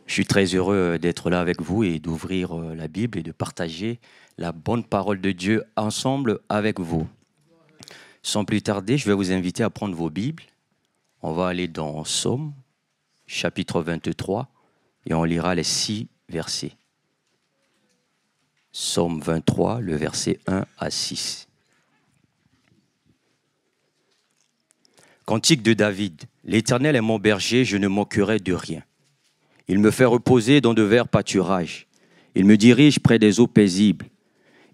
Je suis très heureux d'être là avec vous et d'ouvrir la Bible et de partager la bonne parole de Dieu ensemble avec vous. Sans plus tarder, je vais vous inviter à prendre vos Bibles. On va aller dans Psaume, chapitre 23, et on lira les 6 versets. Psaume 23, le verset 1 à 6. Cantique de David. L'Éternel est mon berger, je ne manquerai de rien. Il me fait reposer dans de verts pâturages. Il me dirige près des eaux paisibles.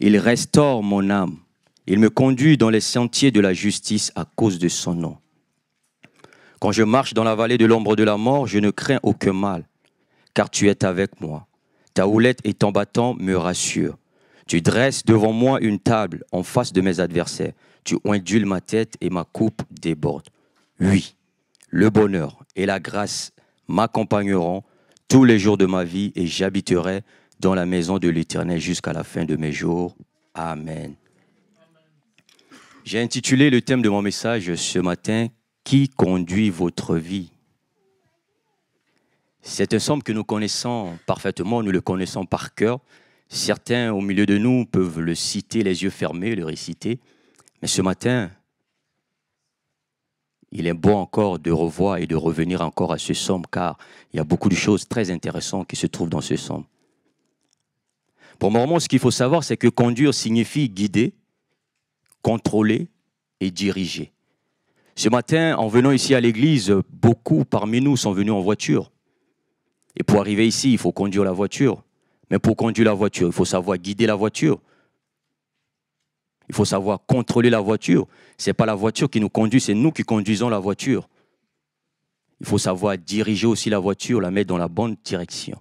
Il restaure mon âme. Il me conduit dans les sentiers de la justice à cause de son nom. Quand je marche dans la vallée de l'ombre de la mort, je ne crains aucun mal, car tu es avec moi. Ta houlette et ton bâton me rassurent. Tu dresses devant moi une table en face de mes adversaires. Tu ondules ma tête et ma coupe déborde. Oui, le bonheur et la grâce m'accompagneront tous les jours de ma vie et j'habiterai dans la maison de l'Éternel jusqu'à la fin de mes jours. Amen. J'ai intitulé le thème de mon message ce matin, « Qui conduit votre vie ?» C'est un psaume que nous connaissons parfaitement, nous le connaissons par cœur. Certains au milieu de nous peuvent le citer les yeux fermés, le réciter. Mais ce matin, il est bon encore de revoir et de revenir encore à ce psaume, car il y a beaucoup de choses très intéressantes qui se trouvent dans ce psaume. Pour moi, ce qu'il faut savoir, c'est que conduire signifie guider, contrôler et diriger. Ce matin, en venant ici à l'église, beaucoup parmi nous sont venus en voiture. Et pour arriver ici, il faut conduire la voiture. Mais pour conduire la voiture, il faut savoir guider la voiture. Il faut savoir contrôler la voiture. Ce n'est pas la voiture qui nous conduit, c'est nous qui conduisons la voiture. Il faut savoir diriger aussi la voiture, la mettre dans la bonne direction.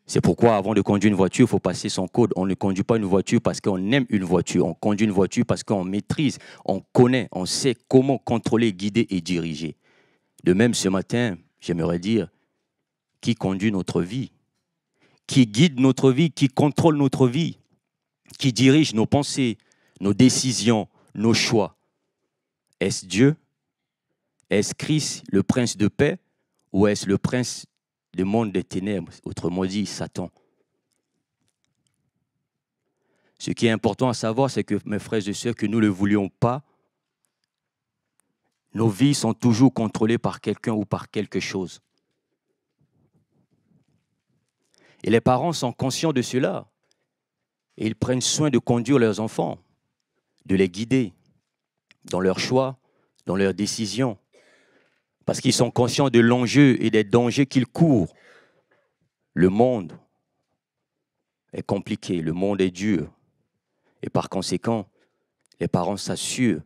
C'est pourquoi, avant de conduire une voiture, il faut passer son code. On ne conduit pas une voiture parce qu'on aime une voiture. On conduit une voiture parce qu'on maîtrise, on connaît, on sait comment contrôler, guider et diriger. De même, ce matin, j'aimerais dire, qui conduit notre vie, qui guide notre vie, qui contrôle notre vie, qui dirige nos pensées, nos décisions, nos choix. Est-ce Dieu? Est-ce Christ, le prince de paix? Ou est-ce le prince du monde des ténèbres, autrement dit Satan? Ce qui est important à savoir, c'est que, mes frères et sœurs, que nous ne le voulions pas, nos vies sont toujours contrôlées par quelqu'un ou par quelque chose. Et les parents sont conscients de cela. Et ils prennent soin de conduire leurs enfants, de les guider dans leurs choix, dans leurs décisions. Parce qu'ils sont conscients de l'enjeu et des dangers qu'ils courent. Le monde est compliqué, le monde est dur. Et par conséquent, les parents s'assurent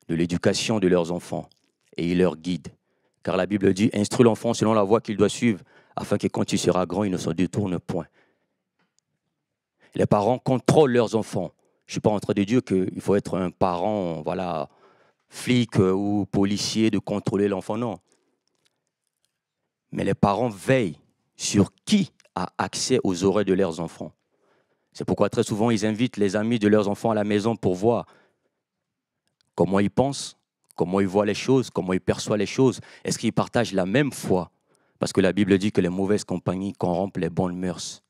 de l'éducation de leurs enfants et ils leur guident. Car la Bible dit, instruis l'enfant selon la voie qu'il doit suivre, afin que quand il sera grand, il ne s'en détourne point. Les parents contrôlent leurs enfants. Je ne suis pas en train de dire qu'il faut être un parent, voilà, flic ou policier de contrôler l'enfant, non. Mais les parents veillent sur qui a accès aux oreilles de leurs enfants. C'est pourquoi très souvent, ils invitent les amis de leurs enfants à la maison pour voir comment ils pensent, comment ils voient les choses, comment ils perçoivent les choses. Est-ce qu'ils partagent la même foi? Parce que la Bible dit que les mauvaises compagnies corrompent les bonnes mœurs.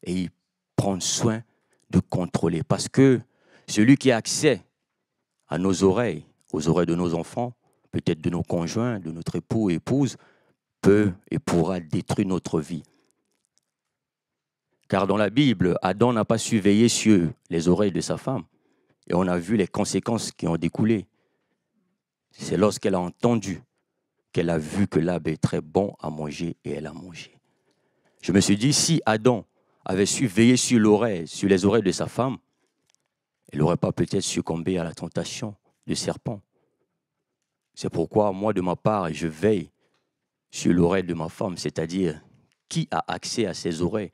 Et ils prennent soin de contrôler. Parce que celui qui a accès à nos oreilles, aux oreilles de nos enfants, peut-être de nos conjoints, de notre époux et épouse, peut et pourra détruire notre vie. Car dans la Bible, Adam n'a pas su veiller sur les oreilles de sa femme. Et on a vu les conséquences qui ont découlé. C'est lorsqu'elle a entendu qu'elle a vu que l'arbre est très bon à manger et elle a mangé. Je me suis dit, si Adam avait su veiller sur les oreilles de sa femme, elle n'aurait pas peut-être succombé à la tentation du serpent. C'est pourquoi, moi, de ma part, je veille sur l'oreille de ma femme, c'est-à-dire qui a accès à ses oreilles.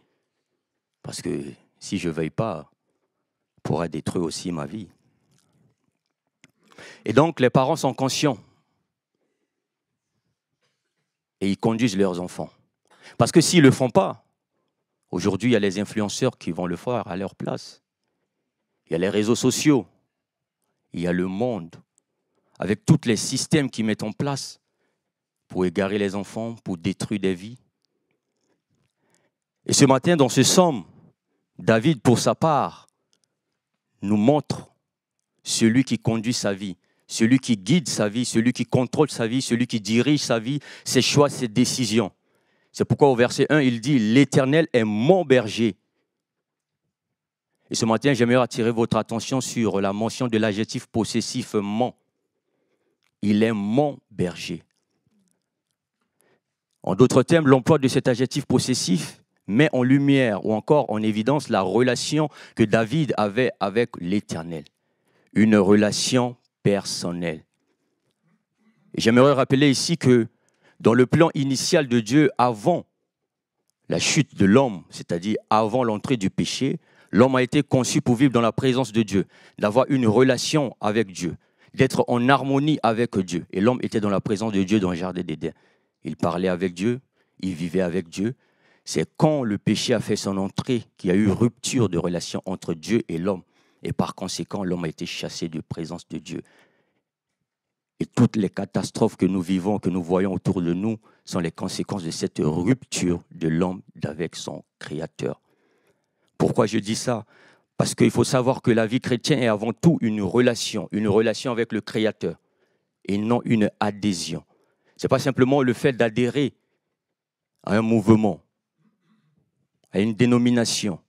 Parce que si je ne veille pas, elle pourra détruire aussi ma vie. Et donc, les parents sont conscients. Et ils conduisent leurs enfants. Parce que s'ils ne le font pas, aujourd'hui, il y a les influenceurs qui vont le faire à leur place. Il y a les réseaux sociaux. Il y a le monde. Avec tous les systèmes qu'ils mettent en place pour égarer les enfants, pour détruire des vies. Et ce matin, dans ce psaume, David, pour sa part, nous montre celui qui conduit sa vie, celui qui guide sa vie, celui qui contrôle sa vie, celui qui dirige sa vie, ses choix, ses décisions. C'est pourquoi au verset 1, il dit « L'Éternel est mon berger ». Et ce matin, j'aimerais attirer votre attention sur la mention de l'adjectif possessif « mon ». Il est mon berger. En d'autres termes, l'emploi de cet adjectif possessif met en lumière ou encore en évidence la relation que David avait avec l'Éternel. Une relation personnelle. Et j'aimerais rappeler ici que dans le plan initial de Dieu, avant la chute de l'homme, c'est-à-dire avant l'entrée du péché, l'homme a été conçu pour vivre dans la présence de Dieu, d'avoir une relation avec Dieu, d'être en harmonie avec Dieu. Et l'homme était dans la présence de Dieu dans le jardin d'Éden. Il parlait avec Dieu, il vivait avec Dieu. C'est quand le péché a fait son entrée qu'il y a eu rupture de relation entre Dieu et l'homme. Et par conséquent, l'homme a été chassé de la présence de Dieu. Et toutes les catastrophes que nous vivons, que nous voyons autour de nous, sont les conséquences de cette rupture de l'homme avec son Créateur. Pourquoi je dis ça? Parce qu'il faut savoir que la vie chrétienne est avant tout une relation avec le Créateur, et non une adhésion. Ce n'est pas simplement le fait d'adhérer à un mouvement, à une dénomination,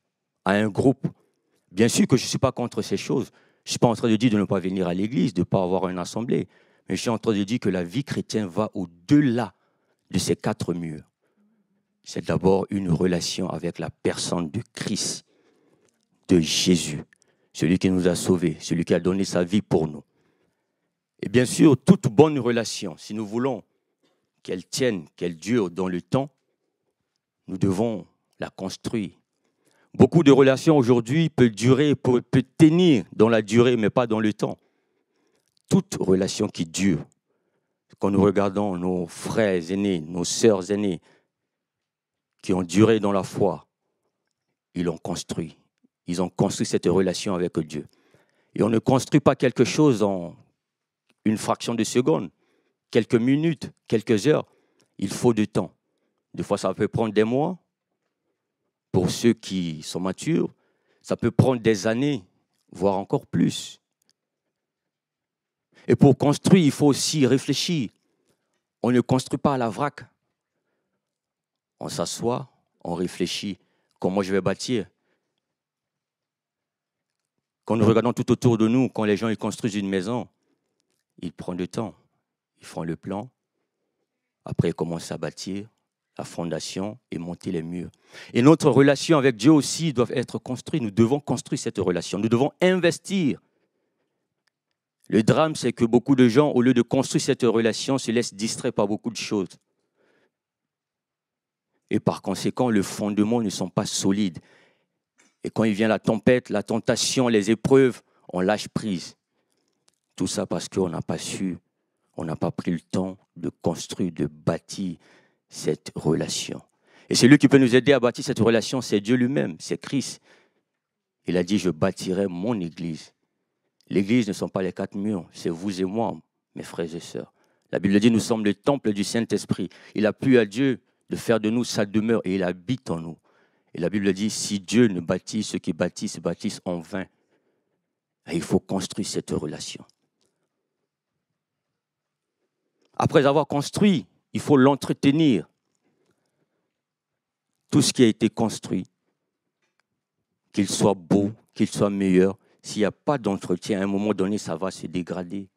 à un groupe. Bien sûr que je ne suis pas contre ces choses. Je ne suis pas en train de dire de ne pas venir à l'église, de ne pas avoir une assemblée. Mais je suis en train de dire que la vie chrétienne va au-delà de ces 4 murs. C'est d'abord une relation avec la personne de Christ, de Jésus, celui qui nous a sauvés, celui qui a donné sa vie pour nous. Et bien sûr, toute bonne relation, si nous voulons qu'elle tienne, qu'elle dure dans le temps, nous devons la construire. Beaucoup de relations aujourd'hui peuvent tenir dans la durée, mais pas dans le temps. Toute relation qui dure, quand nous regardons nos frères aînés, nos sœurs aînées, qui ont duré dans la foi, ils l'ont construit. Ils ont construit cette relation avec Dieu. Et on ne construit pas quelque chose en une fraction de seconde, quelques minutes, quelques heures. Il faut du temps. Des fois, ça peut prendre des mois. Pour ceux qui sont matures, ça peut prendre des années, voire encore plus. Et pour construire, il faut aussi réfléchir. On ne construit pas à la vrac. On s'assoit, on réfléchit. Comment je vais bâtir? Quand nous regardons tout autour de nous, quand les gens ils construisent une maison, ils prennent du temps. Ils font le plan. Après, ils commencent à bâtir la fondation et monter les murs. Et notre relation avec Dieu aussi doit être construite. Nous devons construire cette relation. Nous devons investir. Le drame, c'est que beaucoup de gens, au lieu de construire cette relation, se laissent distraire par beaucoup de choses. Et par conséquent, les fondements ne sont pas solides. Et quand il vient la tempête, la tentation, les épreuves, on lâche prise. Tout ça parce qu'on n'a pas su, on n'a pas pris le temps de construire, de bâtir cette relation. Et celui qui peut nous aider à bâtir cette relation, c'est Dieu lui-même, c'est Christ. Il a dit, je bâtirai mon église. L'église ne sont pas les 4 murs, c'est vous et moi, mes frères et sœurs. La Bible dit, nous sommes le temple du Saint-Esprit. Il a plu à Dieu de faire de nous sa demeure et il habite en nous. Et la Bible dit, si Dieu ne bâtit, ceux qui bâtissent en vain. Et il faut construire cette relation. Après avoir construit, il faut l'entretenir. Tout ce qui a été construit, qu'il soit beau, qu'il soit meilleur, s'il n'y a pas d'entretien, à un moment donné, ça va se dégrader.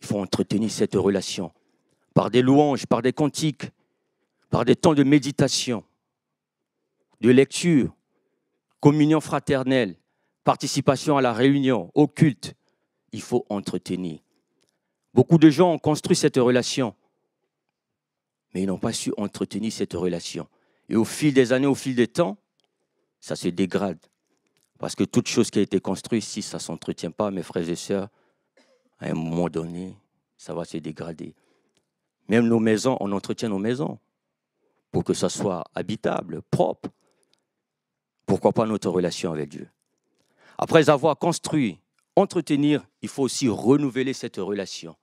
Il faut entretenir cette relation par des louanges, par des cantiques, par des temps de méditation, de lecture, communion fraternelle, participation à la réunion, au culte. Il faut entretenir. Beaucoup de gens ont construit cette relation, mais ils n'ont pas su entretenir cette relation. Et au fil des années, au fil des temps, ça se dégrade. Parce que toute chose qui a été construite, si ça ne s'entretient pas, mes frères et sœurs, à un moment donné, ça va se dégrader. Même nos maisons, on entretient nos maisons pour que ça soit habitable, propre. Pourquoi pas notre relation avec Dieu? Après avoir construit, entretenir, il faut aussi renouveler cette relation.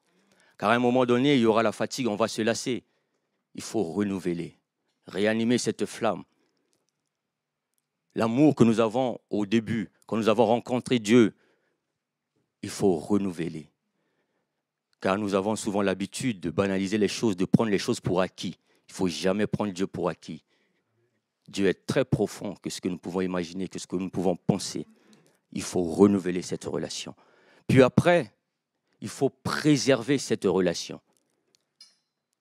Car à un moment donné, il y aura la fatigue, on va se lasser. Il faut renouveler, réanimer cette flamme. L'amour que nous avons au début, quand nous avons rencontré Dieu, il faut renouveler. Car nous avons souvent l'habitude de banaliser les choses, de prendre les choses pour acquis. Il ne faut jamais prendre Dieu pour acquis. Dieu est très profond que ce que nous pouvons imaginer, que ce que nous pouvons penser. Il faut renouveler cette relation. Puis après, il faut préserver cette relation.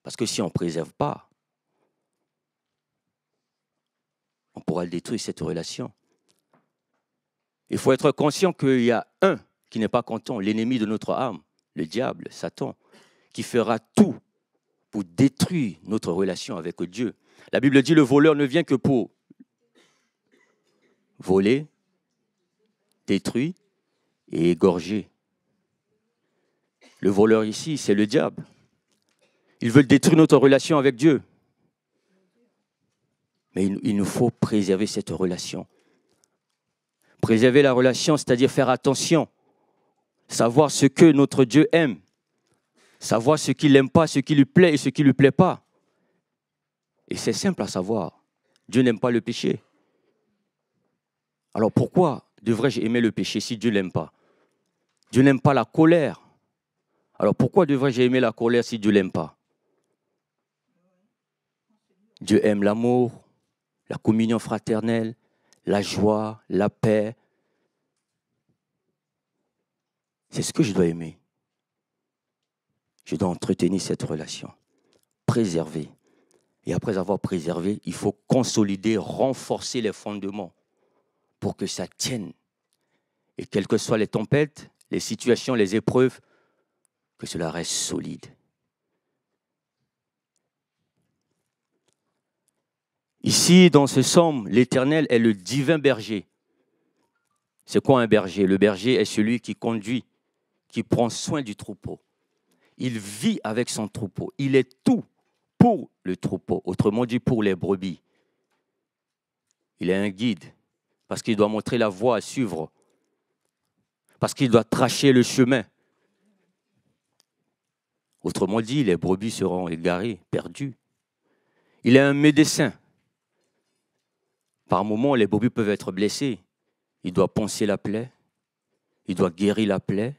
Parce que si on ne préserve pas, on pourra détruire cette relation. Il faut être conscient qu'il y a un qui n'est pas content, l'ennemi de notre âme, le diable, Satan, qui fera tout pour détruire notre relation avec Dieu. La Bible dit, le voleur ne vient que pour voler, détruire et égorger. Le voleur ici, c'est le diable. Il veut détruire notre relation avec Dieu. Mais il nous faut préserver cette relation. Préserver la relation, c'est-à-dire faire attention, savoir ce que notre Dieu aime, savoir ce qu'il n'aime pas, ce qui lui plaît et ce qui ne lui plaît pas. Et c'est simple à savoir. Dieu n'aime pas le péché. Alors pourquoi devrais-je aimer le péché si Dieu ne l'aime pas? Dieu n'aime pas la colère. Alors pourquoi devrais-je aimer la colère si Dieu ne l'aime pas? Dieu aime l'amour, la communion fraternelle, la joie, la paix. C'est ce que je dois aimer. Je dois entretenir cette relation, préserver. Et après avoir préservé, il faut consolider, renforcer les fondements pour que ça tienne. Et quelles que soient les tempêtes, les situations, les épreuves, que cela reste solide. Ici, dans ce psaume, l'Éternel est le divin berger. C'est quoi un berger? Le berger est celui qui conduit, qui prend soin du troupeau. Il vit avec son troupeau. Il est tout pour le troupeau, autrement dit pour les brebis. Il est un guide, parce qu'il doit montrer la voie à suivre, parce qu'il doit tracer le chemin. Autrement dit, les brebis seront égarées, perdues. Il est un médecin. Par moments, les brebis peuvent être blessées. Il doit panser la plaie, il doit guérir la plaie,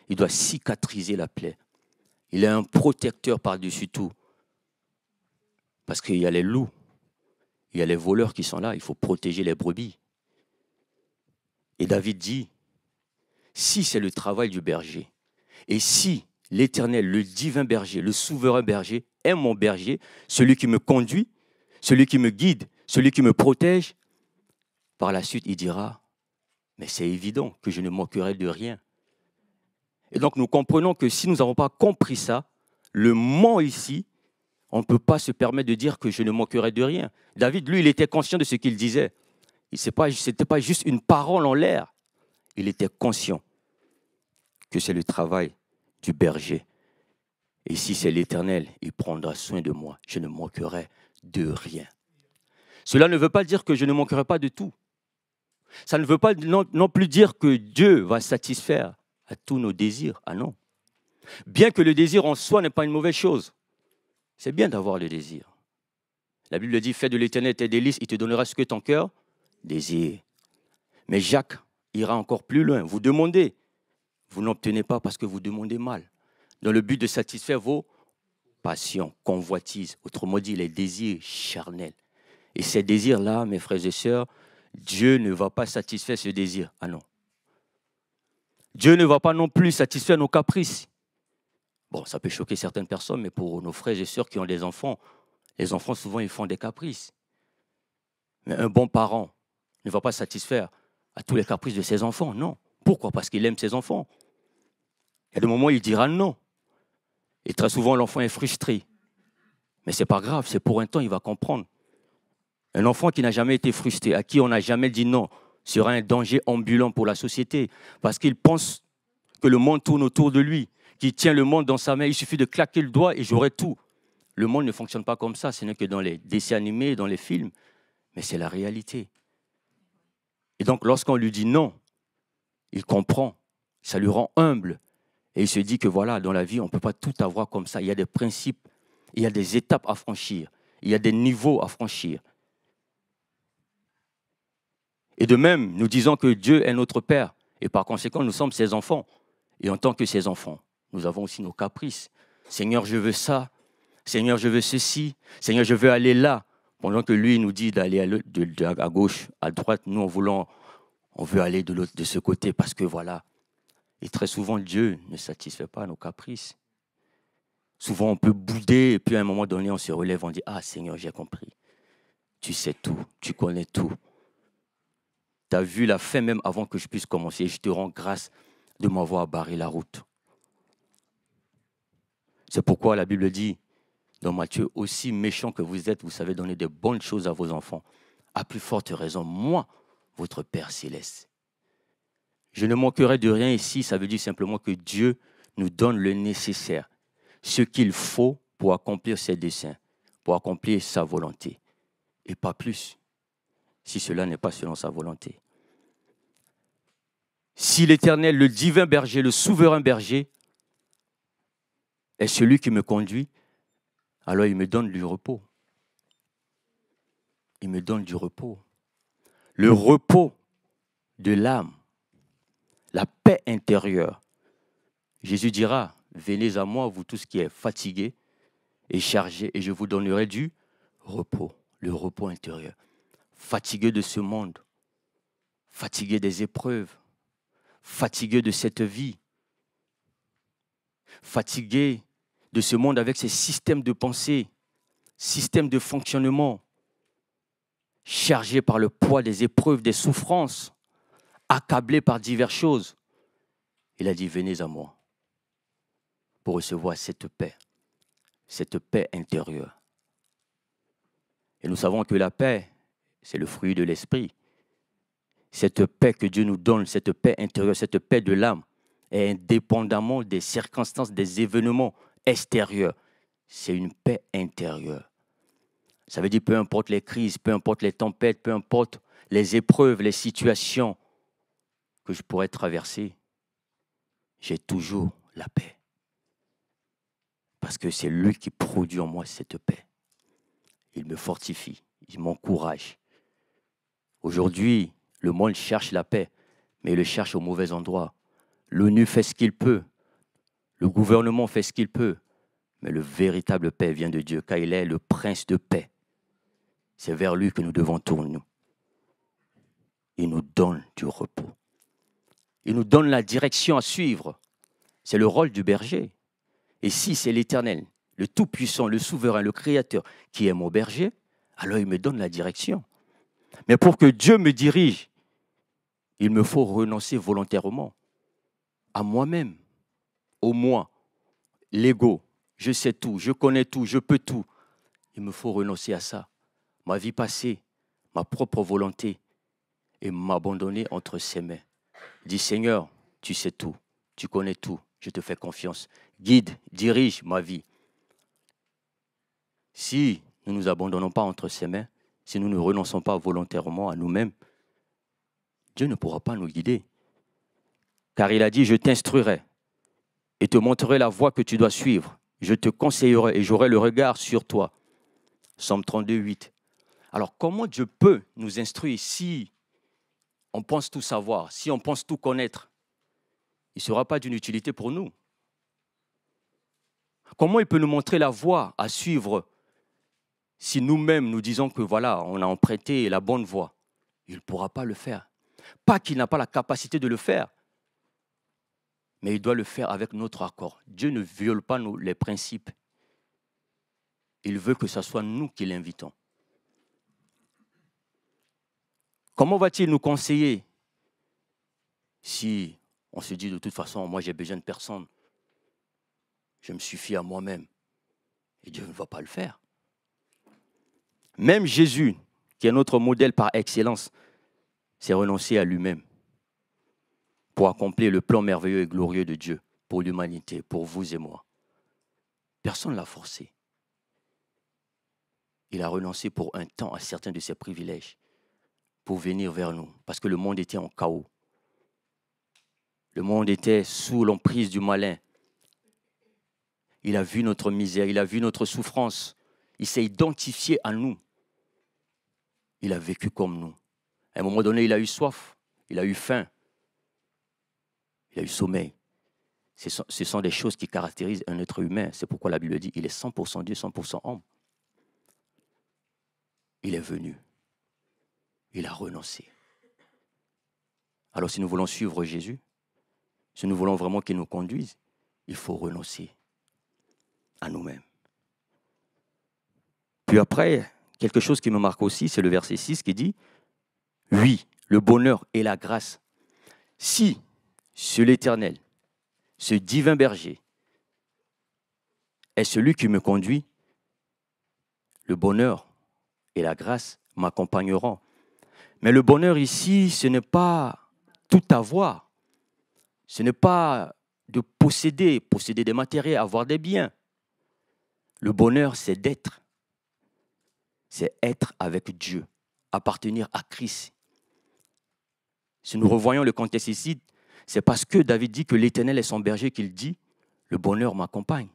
il doit cicatriser la plaie. Il est un protecteur par-dessus tout. Parce qu'il y a les loups, il y a les voleurs qui sont là, il faut protéger les brebis. Et David dit, si c'est le travail du berger, et si l'Éternel, le divin berger, le souverain berger, est mon berger, celui qui me conduit, celui qui me guide, celui qui me protège, par la suite il dira, mais c'est évident que je ne manquerai de rien. Et donc nous comprenons que si nous n'avons pas compris ça, le mot ici, on ne peut pas se permettre de dire que je ne manquerai de rien. David, lui, il était conscient de ce qu'il disait. Ce n'était pas juste une parole en l'air. Il était conscient que c'est le travail du berger. Et si c'est l'Éternel, il prendra soin de moi. Je ne manquerai de rien. Cela ne veut pas dire que je ne manquerai pas de tout. Ça ne veut pas non plus dire que Dieu va satisfaire à tous nos désirs. Ah non. Bien que le désir en soi n'est pas une mauvaise chose. C'est bien d'avoir le désir. La Bible dit, fais de l'Éternel tes délices, il te donnera ce que ton cœur désire. Mais Jacques ira encore plus loin. Vous demandez, vous n'obtenez pas parce que vous demandez mal. Dans le but de satisfaire vos passions, convoitises, autrement dit les désirs charnels. Et ces désirs-là, mes frères et sœurs, Dieu ne va pas satisfaire ce désir. Ah non. Dieu ne va pas non plus satisfaire nos caprices. Bon, ça peut choquer certaines personnes, mais pour nos frères et sœurs qui ont des enfants, les enfants souvent ils font des caprices. Mais un bon parent ne va pas satisfaire à tous les caprices de ses enfants, non. Pourquoi? Parce qu'il aime ses enfants. Il y a des moments où il dira non. Et très souvent, l'enfant est frustré. Mais ce n'est pas grave, c'est pour un temps, il va comprendre. Un enfant qui n'a jamais été frustré, à qui on n'a jamais dit non, sera un danger ambulant pour la société. Parce qu'il pense que le monde tourne autour de lui, qu'il tient le monde dans sa main. Il suffit de claquer le doigt et j'aurai tout. Le monde ne fonctionne pas comme ça, ce n'est que dans les dessins animés, dans les films. Mais c'est la réalité. Et donc, lorsqu'on lui dit non, il comprend. Ça lui rend humble. Et il se dit que voilà, dans la vie, on ne peut pas tout avoir comme ça. Il y a des principes, il y a des étapes à franchir, il y a des niveaux à franchir. Et de même, nous disons que Dieu est notre Père. Et par conséquent, nous sommes ses enfants. Et en tant que ses enfants, nous avons aussi nos caprices. Seigneur, je veux ça. Seigneur, je veux ceci. Seigneur, je veux aller là. Pendant que lui nous dit d'aller à gauche, à droite, nous, on veut aller de ce côté parce que voilà. Et très souvent, Dieu ne satisfait pas nos caprices. Souvent, on peut bouder et puis à un moment donné, on se relève, on dit « Ah, Seigneur, j'ai compris. Tu sais tout, tu connais tout. Tu as vu la fin même avant que je puisse commencer. Je te rends grâce de m'avoir barré la route. » C'est pourquoi la Bible dit dans Matthieu, « Aussi méchant que vous êtes, vous savez donner de bonnes choses à vos enfants. À plus forte raison, moi, votre Père céleste. » Je ne manquerai de rien ici, ça veut dire simplement que Dieu nous donne le nécessaire, ce qu'il faut pour accomplir ses desseins, pour accomplir sa volonté, et pas plus, si cela n'est pas selon sa volonté. Si l'Éternel, le divin berger, le souverain berger, est celui qui me conduit, alors il me donne du repos. Il me donne du repos. Le repos de l'âme, la paix intérieure. Jésus dira, « Venez à moi, vous tous qui êtes fatigués et chargés, et je vous donnerai du repos. » Le repos intérieur. Fatigué de ce monde, fatigué des épreuves, fatigué de cette vie, fatigué de ce monde avec ses systèmes de pensée, systèmes de fonctionnement, chargé par le poids des épreuves, des souffrances, accablé par diverses choses. Il a dit, venez à moi pour recevoir cette paix intérieure. Et nous savons que la paix, c'est le fruit de l'esprit. Cette paix que Dieu nous donne, cette paix intérieure, cette paix de l'âme, est indépendamment des circonstances, des événements extérieurs. C'est une paix intérieure. Ça veut dire peu importe les crises, peu importe les tempêtes, peu importe les épreuves, les situations que je pourrais traverser, j'ai toujours la paix. Parce que c'est lui qui produit en moi cette paix. Il me fortifie, il m'encourage. Aujourd'hui, le monde cherche la paix, mais il le cherche au mauvais endroit. L'ONU fait ce qu'il peut, le gouvernement fait ce qu'il peut, mais le véritable paix vient de Dieu, car il est le prince de paix. C'est vers lui que nous devons tourner. Il nous donne du repos. Il nous donne la direction à suivre. C'est le rôle du berger. Et si c'est l'Éternel, le Tout-Puissant, le Souverain, le Créateur, qui est mon berger, alors il me donne la direction. Mais pour que Dieu me dirige, il me faut renoncer volontairement à moi-même, au moi, l'ego. Je sais tout, je connais tout, je peux tout. Il me faut renoncer à ça. Ma vie passée, ma propre volonté, et m'abandonner entre ses mains. Dis, Seigneur, tu sais tout, tu connais tout, je te fais confiance. Guide, dirige ma vie. Si nous ne nous abandonnons pas entre ses mains, si nous ne renonçons pas volontairement à nous-mêmes, Dieu ne pourra pas nous guider. Car il a dit, je t'instruirai et te montrerai la voie que tu dois suivre. Je te conseillerai et j'aurai le regard sur toi. Psaume 32, 8. Alors, comment Dieu peut nous instruire si on pense tout savoir, si on pense tout connaître? Il ne sera pas d'une utilité pour nous. Comment il peut nous montrer la voie à suivre si nous-mêmes nous disons que voilà, on a emprunté la bonne voie? Il ne pourra pas le faire. Pas qu'il n'a pas la capacité de le faire, mais il doit le faire avec notre accord. Dieu ne viole pas les principes. Il veut que ce soit nous qui l'invitons. Comment va-t-il nous conseiller si on se dit de toute façon, moi j'ai besoin de personne, je me suffis à moi-même, et Dieu ne va pas le faire. Même Jésus, qui est notre modèle par excellence, s'est renoncé à lui-même pour accomplir le plan merveilleux et glorieux de Dieu pour l'humanité, pour vous et moi. Personne ne l'a forcé. Il a renoncé pour un temps à certains de ses privilèges pour venir vers nous, parce que le monde était en chaos. Le monde était sous l'emprise du malin. Il a vu notre misère, il a vu notre souffrance. Il s'est identifié à nous. Il a vécu comme nous. À un moment donné, il a eu soif, il a eu faim, il a eu sommeil. Ce sont des choses qui caractérisent un être humain. C'est pourquoi la Bible dit qu'il est 100% Dieu, 100% homme. Il est venu. Il a renoncé. Alors si nous voulons suivre Jésus, si nous voulons vraiment qu'il nous conduise, il faut renoncer à nous-mêmes. Puis après, quelque chose qui me marque aussi, c'est le verset 6 qui dit « Oui, le bonheur et la grâce, si sur l'Éternel, ce divin berger, est celui qui me conduit, le bonheur et la grâce m'accompagneront. » Mais le bonheur ici, ce n'est pas tout avoir. Ce n'est pas de posséder des matériels, avoir des biens. Le bonheur, c'est d'être. C'est être avec Dieu, appartenir à Christ. Si nous revoyons le contexte ici, c'est parce que David dit que l'Éternel est son berger qu'il dit « le bonheur m'accompagne ».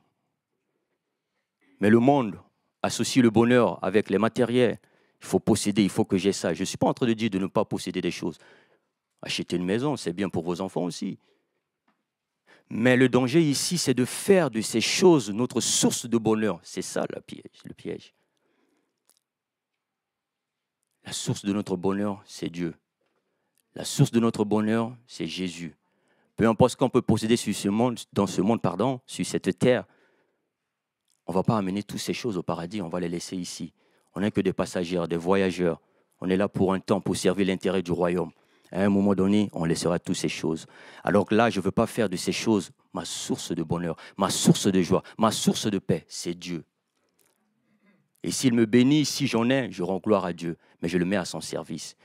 Mais le monde associe le bonheur avec les matériels. Il faut posséder, il faut que j'ai ça. Je ne suis pas en train de dire de ne pas posséder des choses. Acheter une maison, c'est bien pour vos enfants aussi. Mais le danger ici, c'est de faire de ces choses notre source de bonheur. C'est ça le piège. La source de notre bonheur, c'est Dieu. La source de notre bonheur, c'est Jésus. Peu importe ce qu'on peut posséder sur sur cette terre, on ne va pas amener toutes ces choses au paradis, on va les laisser ici. On n'est que des passagers, des voyageurs. On est là pour un temps, pour servir l'intérêt du royaume. À un moment donné, on laissera toutes ces choses. Alors que là, je ne veux pas faire de ces choses ma source de bonheur, ma source de joie, ma source de paix, c'est Dieu. Et s'il me bénit, si j'en ai, je rends gloire à Dieu, mais je le mets à son service.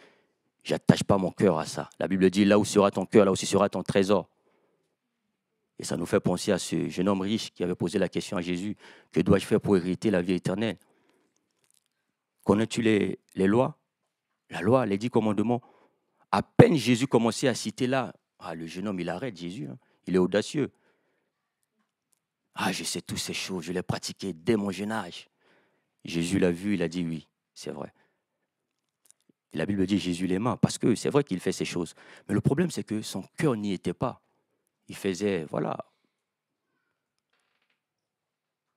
Je n'attache pas mon cœur à ça. La Bible dit, là où sera ton cœur, là aussi sera ton trésor. Et ça nous fait penser à ce jeune homme riche qui avait posé la question à Jésus, que dois-je faire pour hériter la vie éternelle? Connais-tu les lois? La loi, les 10 commandements. À peine Jésus commençait à citer là, le jeune homme, il arrête Jésus, il est audacieux. Je sais toutes ces choses, je les pratiquais dès mon jeune âge. Jésus l'a vu, il a dit oui, c'est vrai. Et la Bible dit Jésus l'aima, parce que c'est vrai qu'il fait ces choses. Mais le problème, c'est que son cœur n'y était pas. Il faisait,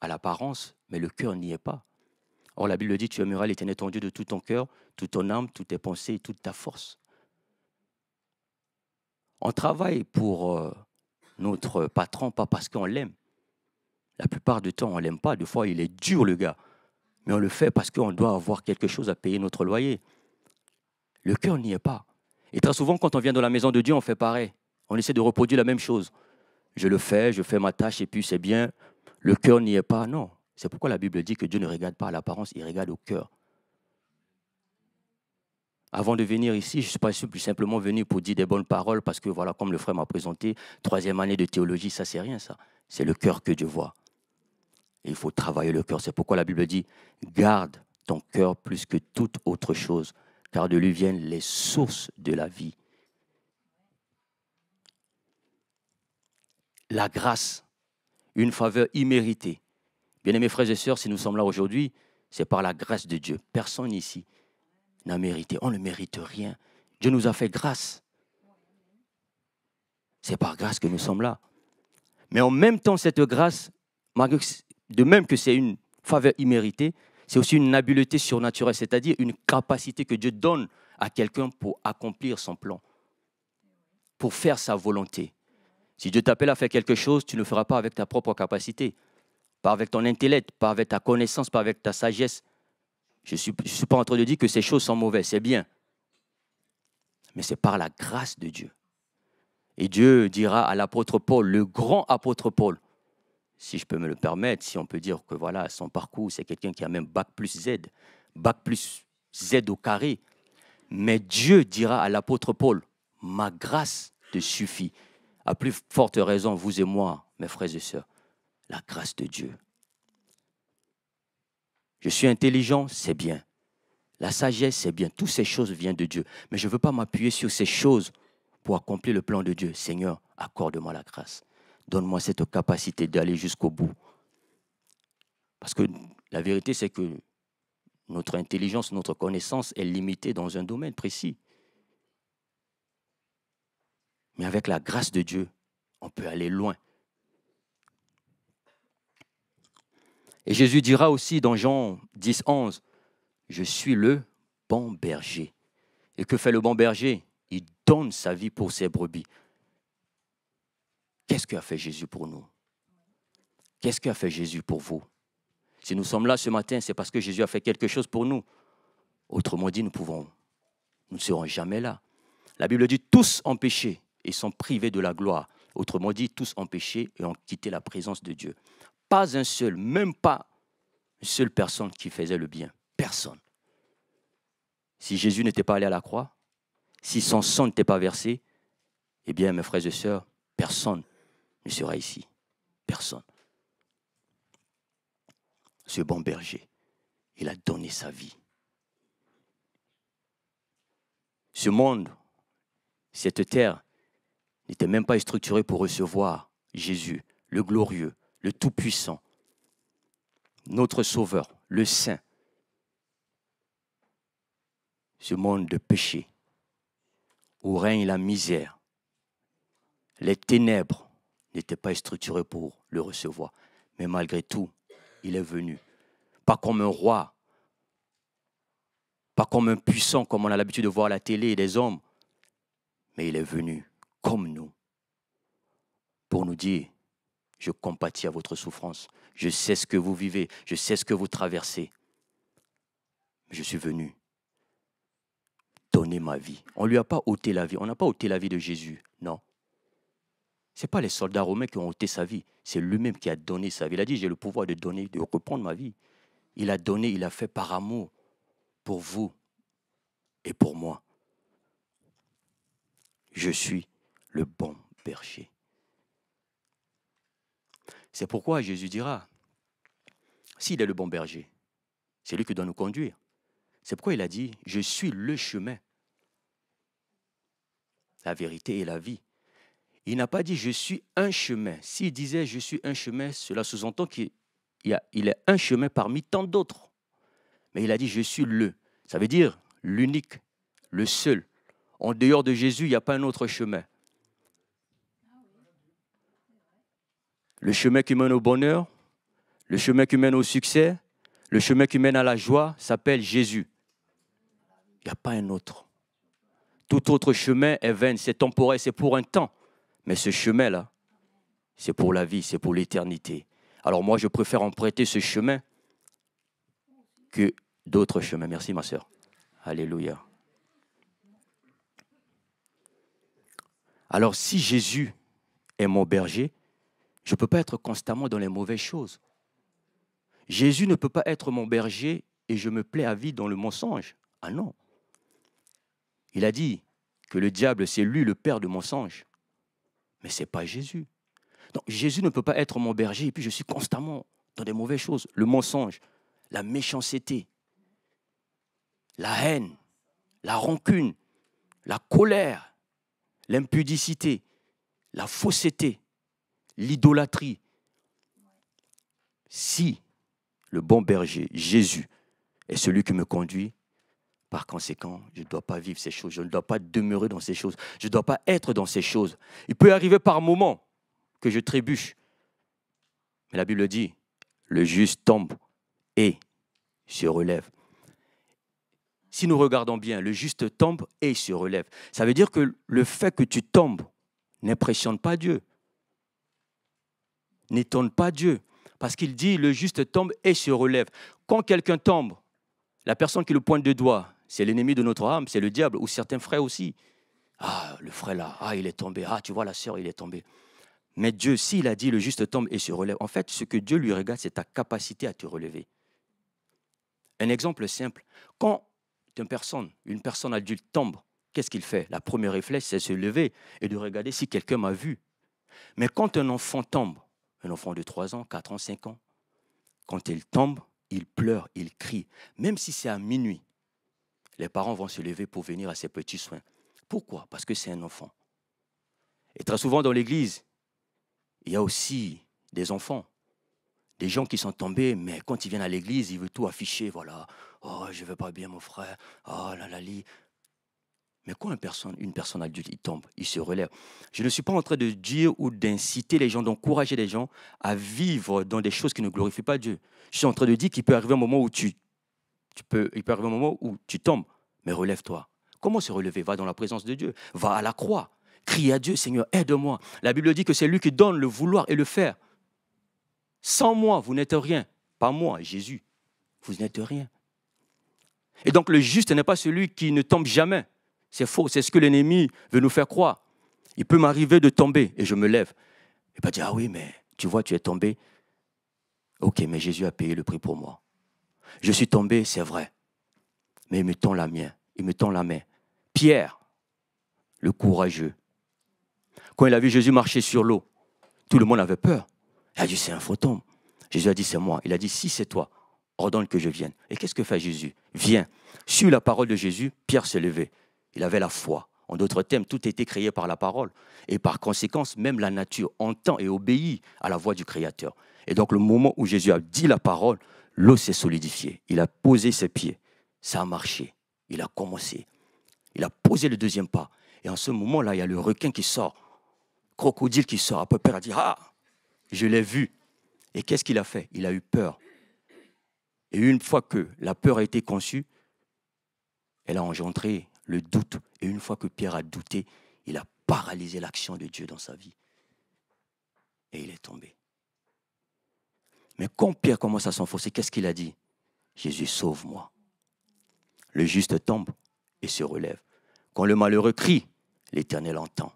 à l'apparence, mais le cœur n'y est pas. Or, la Bible dit, tu aimeras l'Éternel ton Dieu de tout ton cœur, toute ton âme, toutes tes pensées et toute ta force. On travaille pour notre patron, pas parce qu'on l'aime. La plupart du temps, on ne l'aime pas. Des fois, il est dur, le gars. Mais on le fait parce qu'on doit avoir quelque chose à payer notre loyer. Le cœur n'y est pas. Et très souvent, quand on vient dans la maison de Dieu, on fait pareil. On essaie de reproduire la même chose. Je fais ma tâche et puis c'est bien. Le cœur n'y est pas. Non. C'est pourquoi la Bible dit que Dieu ne regarde pas à l'apparence, il regarde au cœur. Avant de venir ici, je ne suis pas simplement venu pour dire des bonnes paroles parce que, comme le frère m'a présenté, 3e année de théologie, ça, c'est rien, ça. C'est le cœur que Dieu voit. Et il faut travailler le cœur. C'est pourquoi la Bible dit, garde ton cœur plus que toute autre chose, car de lui viennent les sources de la vie. La grâce, une faveur imméritée. Bien-aimés frères et sœurs, si nous sommes là aujourd'hui, c'est par la grâce de Dieu. Personne ici n'a mérité. On ne mérite rien. Dieu nous a fait grâce. C'est par grâce que nous sommes là. Mais en même temps, cette grâce, de même que c'est une faveur imméritée, c'est aussi une habileté surnaturelle, c'est-à-dire une capacité que Dieu donne à quelqu'un pour accomplir son plan, pour faire sa volonté. Si Dieu t'appelle à faire quelque chose, tu ne le feras pas avec ta propre capacité, pas avec ton intellect, pas avec ta connaissance, pas avec ta sagesse. Je ne suis pas en train de dire que ces choses sont mauvaises, c'est bien. Mais c'est par la grâce de Dieu. Et Dieu dira à l'apôtre Paul, le grand apôtre Paul, si je peux me le permettre, si on peut dire que son parcours, c'est quelqu'un qui a même bac plus Z au carré. Mais Dieu dira à l'apôtre Paul, ma grâce te suffit. À plus forte raison, vous et moi, mes frères et sœurs, la grâce de Dieu. Je suis intelligent, c'est bien. La sagesse, c'est bien. Toutes ces choses viennent de Dieu. Mais je ne veux pas m'appuyer sur ces choses pour accomplir le plan de Dieu. Seigneur, accorde-moi la grâce. Donne-moi cette capacité d'aller jusqu'au bout. Parce que la vérité, c'est que notre intelligence, notre connaissance est limitée dans un domaine précis. Mais avec la grâce de Dieu, on peut aller loin. Et Jésus dira aussi dans Jean 10, 11, « Je suis le bon berger. » Et que fait le bon berger? Il donne sa vie pour ses brebis. Qu'est-ce qu'a fait Jésus pour nous? Qu'est-ce qu'a fait Jésus pour vous? Si nous sommes là ce matin, c'est parce que Jésus a fait quelque chose pour nous. Autrement dit, nous ne serons jamais là. La Bible dit, tous ont péché et sont privés de la gloire. Autrement dit, tous ont péché et ont quitté la présence de Dieu. Pas un seul, même pas une seule personne qui faisait le bien. Personne. Si Jésus n'était pas allé à la croix, si son sang n'était pas versé, eh bien, mes frères et sœurs, personne ne sera ici. Personne. Ce bon berger, il a donné sa vie. Ce monde, cette terre, n'était même pas structurée pour recevoir Jésus, le glorieux, le tout-puissant, notre Sauveur, le Saint. Ce monde de péché, où règne la misère, les ténèbres n'étaient pas structurées pour le recevoir. Mais malgré tout, il est venu. Pas comme un roi, pas comme un puissant, comme on a l'habitude de voir à la télé et des hommes, mais il est venu comme nous pour nous dire, je compatis à votre souffrance, je sais ce que vous vivez, je sais ce que vous traversez. Je suis venu donner ma vie. On ne lui a pas ôté la vie, on n'a pas ôté la vie de Jésus, non. Ce n'est pas les soldats romains qui ont ôté sa vie, c'est lui-même qui a donné sa vie. Il a dit, j'ai le pouvoir de donner, de reprendre ma vie. Il a donné, il a fait par amour pour vous et pour moi. Je suis le bon berger. C'est pourquoi Jésus dira, s'il est le bon berger, c'est lui qui doit nous conduire. C'est pourquoi il a dit, je suis le chemin, la vérité et la vie. Il n'a pas dit, je suis un chemin. S'il disait, je suis un chemin, cela sous-entend qu'il est un chemin parmi tant d'autres. Mais il a dit, je suis le. Ça veut dire l'unique, le seul. En dehors de Jésus, il n'y a pas un autre chemin. Le chemin qui mène au bonheur, le chemin qui mène au succès, le chemin qui mène à la joie s'appelle Jésus. Il n'y a pas un autre. Tout autre chemin est vain, c'est temporaire, c'est pour un temps. Mais ce chemin-là, c'est pour la vie, c'est pour l'éternité. Alors moi, je préfère emprunter ce chemin que d'autres chemins. Merci, ma sœur. Alléluia. Alors, si Jésus est mon berger, je ne peux pas être constamment dans les mauvaises choses. Jésus ne peut pas être mon berger et je me plais à vie dans le mensonge. Ah non. Il a dit que le diable, c'est lui le père de mensonge. Mais ce n'est pas Jésus. Donc, Jésus ne peut pas être mon berger et puis je suis constamment dans des mauvaises choses. Le mensonge, la méchanceté, la haine, la rancune, la colère, l'impudicité, la fausseté, l'idolâtrie. Si le bon berger, Jésus, est celui qui me conduit, par conséquent, je ne dois pas vivre ces choses, je ne dois pas demeurer dans ces choses, je ne dois pas être dans ces choses. Il peut arriver par moments que je trébuche. Mais la Bible dit, le juste tombe et se relève. Si nous regardons bien, le juste tombe et se relève. Ça veut dire que le fait que tu tombes n'impressionne pas Dieu. N'étonne pas Dieu. Parce qu'il dit, le juste tombe et se relève. Quand quelqu'un tombe, la personne qui le pointe de doigt, c'est l'ennemi de notre âme, c'est le diable, ou certains frères aussi. Ah, le frère là, ah, il est tombé. Ah, tu vois, la sœur, il est tombé. Mais Dieu, s'il a dit, le juste tombe et se relève, en fait, ce que Dieu lui regarde, c'est ta capacité à te relever. Un exemple simple. Quand une personne adulte tombe, qu'est-ce qu'il fait? La première réflexe, c'est de se lever et de regarder si quelqu'un m'a vu. Mais quand un enfant tombe, un enfant de 3 ans, 4 ans, 5 ans, quand il tombe, il pleure, il crie. Même si c'est à minuit, les parents vont se lever pour venir à ses petits soins. Pourquoi? Parce que c'est un enfant. Et très souvent dans l'église, il y a aussi des enfants, des gens qui sont tombés, mais quand ils viennent à l'église, ils veulent tout afficher, voilà. Oh, je ne vais pas bien, mon frère. Oh, là, là, li. Mais quand une personne adulte, il tombe, il se relève. Je ne suis pas en train de dire ou d'inciter les gens, d'encourager les gens à vivre dans des choses qui ne glorifient pas Dieu. Je suis en train de dire qu'il peut arriver un moment où il peut arriver un moment où tu tombes, mais relève-toi. Comment se relever? Va dans la présence de Dieu, va à la croix, crie à Dieu, Seigneur, aide-moi. La Bible dit que c'est lui qui donne le vouloir et le faire. Sans moi, vous n'êtes rien. Pas moi, Jésus, vous n'êtes rien. Et donc le juste n'est pas celui qui ne tombe jamais. C'est faux, c'est ce que l'ennemi veut nous faire croire. Il peut m'arriver de tomber et je me lève. Il peut dire, ah oui, mais tu vois, tu es tombé. Ok, mais Jésus a payé le prix pour moi. Je suis tombé, c'est vrai. Mais il me tend la main. Pierre, le courageux. Quand il a vu Jésus marcher sur l'eau, tout le monde avait peur. Il a dit, c'est un fantôme. Jésus a dit, c'est moi. Il a dit, si c'est toi, ordonne que je vienne. Et qu'est-ce que fait Jésus? Viens. Sur la parole de Jésus, Pierre s'est levé. Il avait la foi. En d'autres termes, tout a été créé par la parole. Et par conséquent, même la nature entend et obéit à la voix du Créateur. Et donc, le moment où Jésus a dit la parole, l'eau s'est solidifiée. Il a posé ses pieds. Ça a marché. Il a commencé. Il a posé le deuxième pas. Et en ce moment-là, il y a le requin qui sort. Crocodile qui sort. Après, Pierre a dit, ah, je l'ai vu. Et qu'est-ce qu'il a fait? Il a eu peur. Et une fois que la peur a été conçue, elle a engendré le doute. Et une fois que Pierre a douté, il a paralysé l'action de Dieu dans sa vie. Et il est tombé. Mais quand Pierre commence à s'enfoncer, qu'est-ce qu'il a dit? Jésus, sauve-moi. Le juste tombe et se relève. Quand le malheureux crie, l'Éternel entend.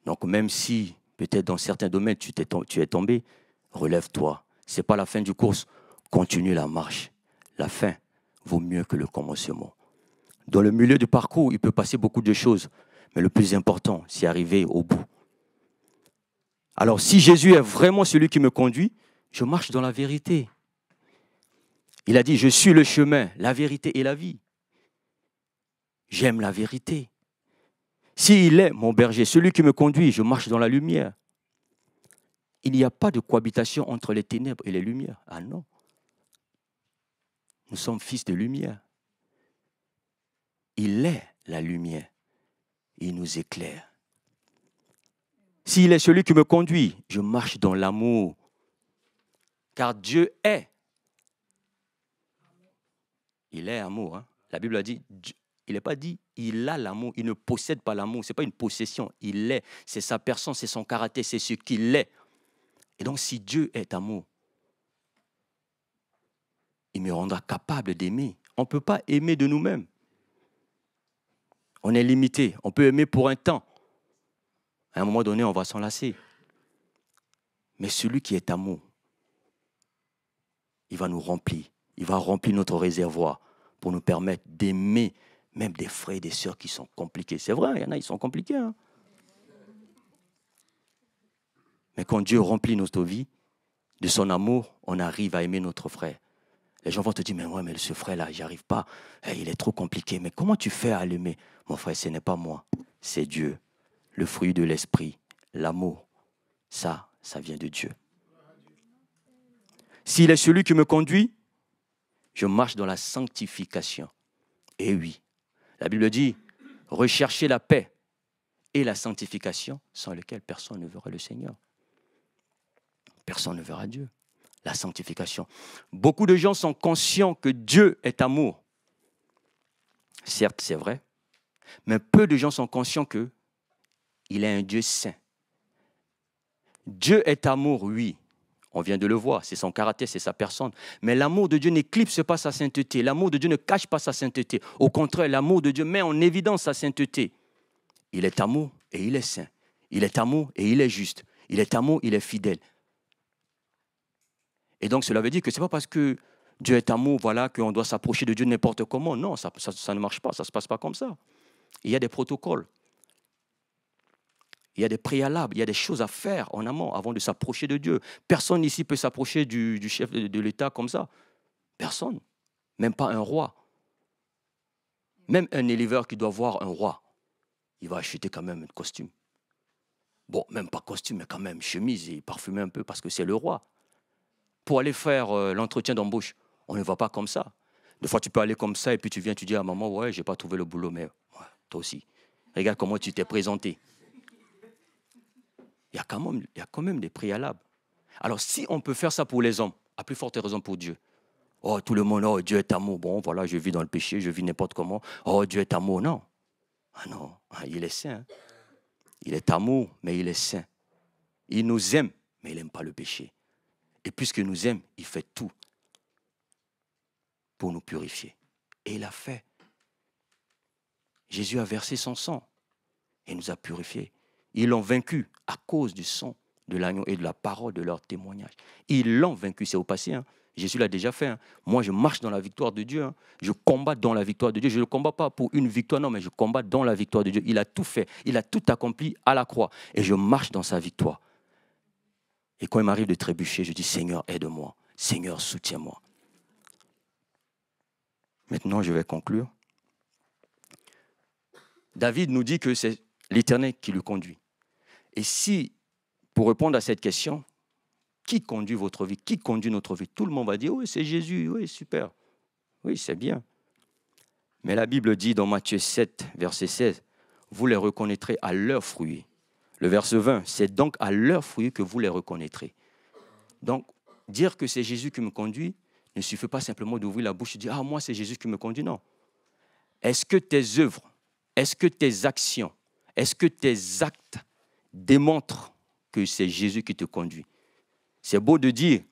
Donc même si, peut-être dans certains domaines, tu es tombé, relève-toi. Ce n'est pas la fin du course. Continue la marche. La fin vaut mieux que le commencement. Dans le milieu du parcours, il peut passer beaucoup de choses. Mais le plus important, c'est arriver au bout. Alors, si Jésus est vraiment celui qui me conduit, je marche dans la vérité. Il a dit, je suis le chemin, la vérité et la vie. J'aime la vérité. S'il est mon berger, celui qui me conduit, je marche dans la lumière. Il n'y a pas de cohabitation entre les ténèbres et les lumières. Ah non. Nous sommes fils de lumière. Il est la lumière. Il nous éclaire. S'il est celui qui me conduit, je marche dans l'amour. Car Dieu est. Il est amour. Hein? La Bible a dit, il n'est pas dit, il a l'amour. Il ne possède pas l'amour. Ce n'est pas une possession. Il est. C'est sa personne, c'est son caractère, c'est ce qu'il est. Et donc, si Dieu est amour, il me rendra capable d'aimer. On ne peut pas aimer de nous-mêmes. On est limité. On peut aimer pour un temps. À un moment donné, on va s'enlacer. Mais celui qui est amour, il va nous remplir. Il va remplir notre réservoir pour nous permettre d'aimer même des frères et des sœurs qui sont compliqués. C'est vrai, il y en a, ils sont compliqués. Hein? Mais quand Dieu remplit notre vie de son amour, on arrive à aimer notre frère. Les gens vont te dire, mais ouais, mais ce frère-là, j'y arrive pas. Il est trop compliqué. Mais comment tu fais à l'aimer? Mon frère, ce n'est pas moi, c'est Dieu. Le fruit de l'esprit, l'amour, ça vient de Dieu. S'il est celui qui me conduit, je marche dans la sanctification. Et oui, la Bible dit, recherchez la paix et la sanctification sans lesquelles personne ne verra le Seigneur. Personne ne verra Dieu. La sanctification. Beaucoup de gens sont conscients que Dieu est amour. Certes, c'est vrai, mais peu de gens sont conscients qu'il est un Dieu saint. Dieu est amour, oui. On vient de le voir, c'est son caractère, c'est sa personne. Mais l'amour de Dieu n'éclipse pas sa sainteté. L'amour de Dieu ne cache pas sa sainteté. Au contraire, l'amour de Dieu met en évidence sa sainteté. Il est amour et il est saint. Il est amour et il est juste. Il est amour, il est fidèle. Et donc, cela veut dire que ce n'est pas parce que Dieu est amour, voilà, qu'on doit s'approcher de Dieu n'importe comment. Non, ça ne marche pas, ça ne se passe pas comme ça. Il y a des protocoles. Il y a des préalables, il y a des choses à faire en amont avant de s'approcher de Dieu. Personne ici peut s'approcher du chef de l'État comme ça. Personne. Même pas un roi. Même un éleveur qui doit voir un roi. il va acheter quand même un costume. Bon, même pas costume, mais quand même chemise et parfumé un peu parce que c'est le roi. Pour aller faire l'entretien d'embauche, on ne va pas comme ça. Des fois, tu peux aller comme ça et puis tu viens, tu dis à maman, ouais, j'ai pas trouvé le boulot, mais ouais, toi aussi. Regarde comment tu t'es présenté. Il y a quand même des préalables. Alors, si on peut faire ça pour les hommes, à plus forte raison pour Dieu. Oh, tout le monde, oh, Dieu est amour. Bon, voilà, je vis dans le péché, je vis n'importe comment. Oh, Dieu est amour. Non. Ah non, il est saint. Il est amour, mais il est saint. Il nous aime, mais il n'aime pas le péché. Et puisqu'il nous aime, il fait tout pour nous purifier. Et il a fait. Jésus a versé son sang et nous a purifiés. Ils l'ont vaincu à cause du sang de l'agneau et de la parole de leur témoignage. Ils l'ont vaincu, c'est au passé. Hein. Jésus l'a déjà fait. Hein. Moi, je marche dans la victoire de Dieu. Hein. Je combats dans la victoire de Dieu. Je ne combats pas pour une victoire, non, mais je combats dans la victoire de Dieu. Il a tout fait. Il a tout accompli à la croix. Et je marche dans sa victoire. Et quand il m'arrive de trébucher, je dis, Seigneur, aide-moi. Seigneur, soutiens-moi. Maintenant, je vais conclure. David nous dit que c'est l'Éternel qui le conduit. Et si, pour répondre à cette question, qui conduit votre vie? Qui conduit notre vie? Tout le monde va dire, oui, c'est Jésus, oui, super. Oui, c'est bien. Mais la Bible dit dans Matthieu 7, verset 16, vous les reconnaîtrez à leurs fruits. Le verset 20, c'est donc à leurs fruits que vous les reconnaîtrez. Donc, dire que c'est Jésus qui me conduit ne suffit pas simplement d'ouvrir la bouche et dire, ah, moi, c'est Jésus qui me conduit. Non. Est-ce que tes œuvres, est-ce que tes actions, est-ce que tes actes démontrent que c'est Jésus qui te conduit? C'est beau de dire,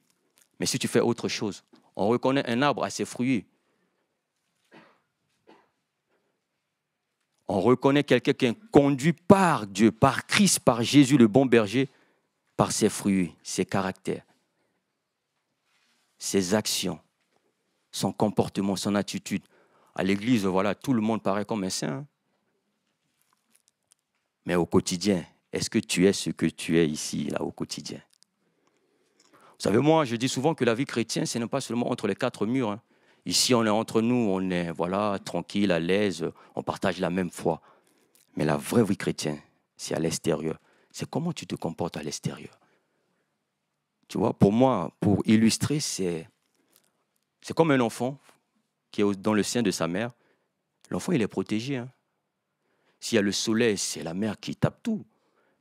mais si tu fais autre chose, on reconnaît un arbre à ses fruits. On reconnaît quelqu'un qui est conduit par Dieu, par Christ, par Jésus, le bon berger, par ses fruits, ses caractères, ses actions, son comportement, son attitude. À l'église, voilà, tout le monde paraît comme un saint. Hein. Mais au quotidien, est-ce que tu es ce que tu es ici, là, au quotidien? Vous savez, moi, je dis souvent que la vie chrétienne, ce n'est pas seulement entre les quatre murs. Hein. Ici, on est entre nous, on est voilà, tranquille, à l'aise, on partage la même foi. Mais la vraie vie chrétienne, c'est à l'extérieur. C'est comment tu te comportes à l'extérieur. Tu vois, pour moi, pour illustrer, c'est comme un enfant qui est dans le sein de sa mère. L'enfant, il est protégé. Hein. S'il y a le soleil, c'est la mère qui tape tout.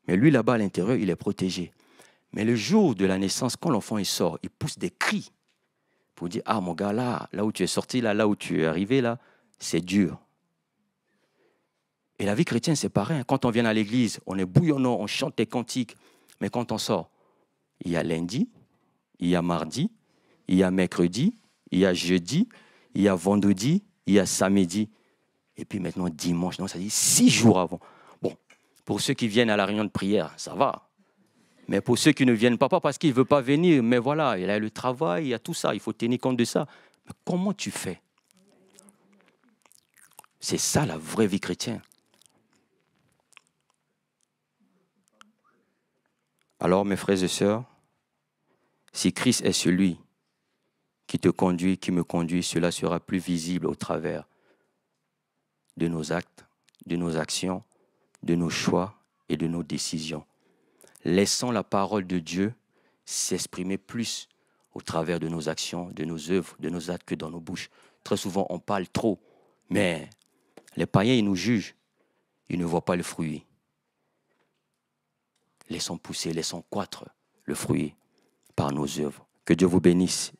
Mais lui, là-bas, à l'intérieur, il est protégé. Mais le jour de la naissance, quand l'enfant il sort, il pousse des cris pour dire, ah mon gars, là où tu es sorti, là où tu es arrivé, là, c'est dur. Et la vie chrétienne, c'est pareil. Quand on vient à l'église, on est bouillonnant, on chante des cantiques. Mais quand on sort, il y a lundi, il y a mardi, il y a mercredi, il y a jeudi, il y a vendredi, il y a samedi. Et puis maintenant, dimanche, non, ça dit 6 jours avant. Bon, pour ceux qui viennent à la réunion de prière, ça va. Mais pour ceux qui ne viennent pas parce qu'ils ne veulent pas venir, mais voilà, il y a le travail, il y a tout ça, il faut tenir compte de ça. Mais comment tu fais? C'est ça la vraie vie chrétienne. Alors, mes frères et sœurs, si Christ est celui qui te conduit, qui me conduit, cela sera plus visible au travers de nos actes, de nos actions, de nos choix et de nos décisions. Laissons la parole de Dieu s'exprimer plus au travers de nos actions, de nos œuvres, de nos actes que dans nos bouches. Très souvent, on parle trop, mais les païens, ils nous jugent. Ils ne voient pas le fruit. Laissons pousser, laissons croître le fruit par nos œuvres. Que Dieu vous bénisse